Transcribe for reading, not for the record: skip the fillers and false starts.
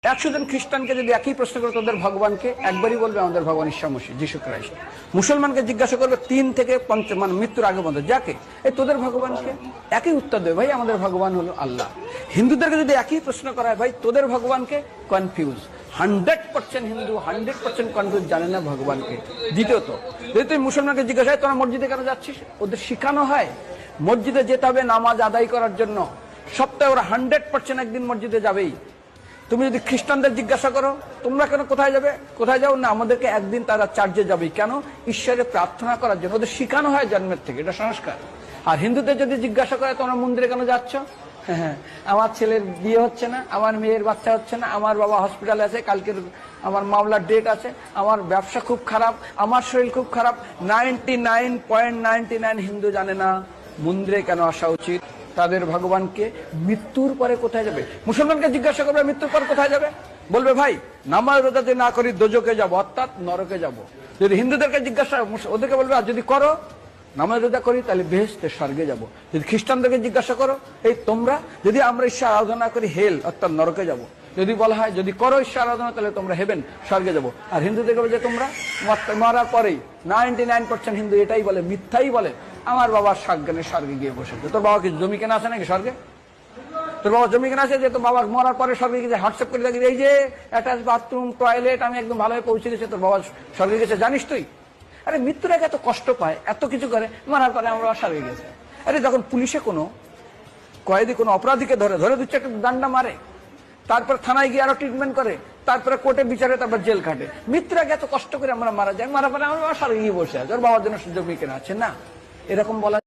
100 জন খ্রিস্টানকে যদি একই প্রশ্ন করে তোদের ভগবানকে, একবারই বলবে আমাদের ভগবান ঈশা মসীহ, যিশু খ্রাইস্ট। মুসলমানকে জিজ্ঞাসা করবে 3 থেকে 5 মানে মৃত্যুর আগে পর্যন্ত, যাকে এই তোদের ভগবানকে, একই উত্তর দেবে, ভাই আমাদের ভগবান হলো আল্লাহ। হিন্দুদেরকে যদি একই প্রশ্ন করা হয়, ভাই তোদের ভগবানকে, কনফিউজ। 100% হিন্দু 100% কনফিউজ, জানে না ভগবানকে। দ্বিতীয়ত, যদি তুই মুসলমানকে জিজ্ঞাসা হয় তোরা মসজিদে কেন যাচ্ছিস, ওদের শিখানো হয় মসজিদে যেতে হবে নামাজ আদায় করার জন্য। সপ্তাহে ওরা 100% একদিন মসজিদে যাবেই। তুমি যদি খ্রিস্টানদের জিজ্ঞাসা করো তোমরা কেন কোথায় যাবে, কোথায় যাও না, আমাদেরকে একদিন তারা চার্চে যাবে। কেন? ঈশ্বরে প্রার্থনা করার জন্য। ওদের শিখানো হয় জন্মের থেকে, এটা সংস্কার। আর হিন্দুদের যদি জিজ্ঞাসা করে তোমরা মন্দিরে কেন যাচ্ছ, হ্যাঁ আমার ছেলের বিয়ে হচ্ছে না, আমার মেয়ের বাচ্চা হচ্ছে না, আমার বাবা হসপিটালে আছে, কালকের আমার মামলার ডেট আছে, আমার ব্যবসা খুব খারাপ, আমার শরীর খুব খারাপ। 99.99 হিন্দু জানে না মন্দিরে কেন আসা উচিত, তাদের ভগবানকে মৃত্যুর পরে কোথায় যাবে। মুসলমানকে জিজ্ঞাসা করবে মৃত্যুর পর কোথায় যাবে, বলবে ভাই নামাজ রোজা যদি না করি দোজকে যাব, অর্থাৎ নরকে যাব। যদি হিন্দুদেরকে জিজ্ঞাসা, ওদেরকে বলবে আর যদি করো নামাজ রোজা করি তাহলে বেহেশতে স্বর্গে যাব। যদি খ্রিস্টানদেরকে জিজ্ঞাসা করো এই তোমরা যদি আমরা ঈশ্বর আরাধনা করি হেল অর্থাৎ নরকে যাব। যদি বলা হয় যদি করো ঈশ্বর আরাধনা তাহলে তোমরা হেবেন স্বর্গে যাব। আর হিন্দুদেরকে বলে যে তোমরা মরার পরেই 99% হিন্দু এটাই বলে, মিথ্যাই বলে, আমার বাবার সজ্ঞানে স্বর্গে গিয়ে বসেছে। তোর বাবা কি জমি কেনা আছে নাকি স্বর্গে? তোর বাবা জমি কেনা আছে যে তোর বাবা মরার পরে স্বর্গে গিয়ে হোয়াটসঅ্যাপ করে দেখি এই যে অ্যাটাচ বাথরুম টয়লেট আমি একদম ভালোভাবে পৌঁছে গেছে, তোর বাবা স্বর্গে গেছে জানিস তুই? আরে মৃত্যুর আগে এত কষ্ট পায়, এত কিছু করে, মারার পরে আমরা স্বর্গে গেছে। আরে যখন পুলিশে কোনো কয়েদি কোনো অপরাধীকে ধরে 2-4 ডান্ডা মারে, তারপর থানায় গিয়ে আরো ট্রিটমেন্ট করে, তারপরে কোর্টে বিচারে, তারপর জেল কাটে, মৃত্যুর আগে এত কষ্ট করে আমরা মারা যাই, মারা পরে আমরা স্বর্গে গিয়ে বসে আছে, ওর বাবার জন্য সুযোগ কেনা আছে না, এরকম বলা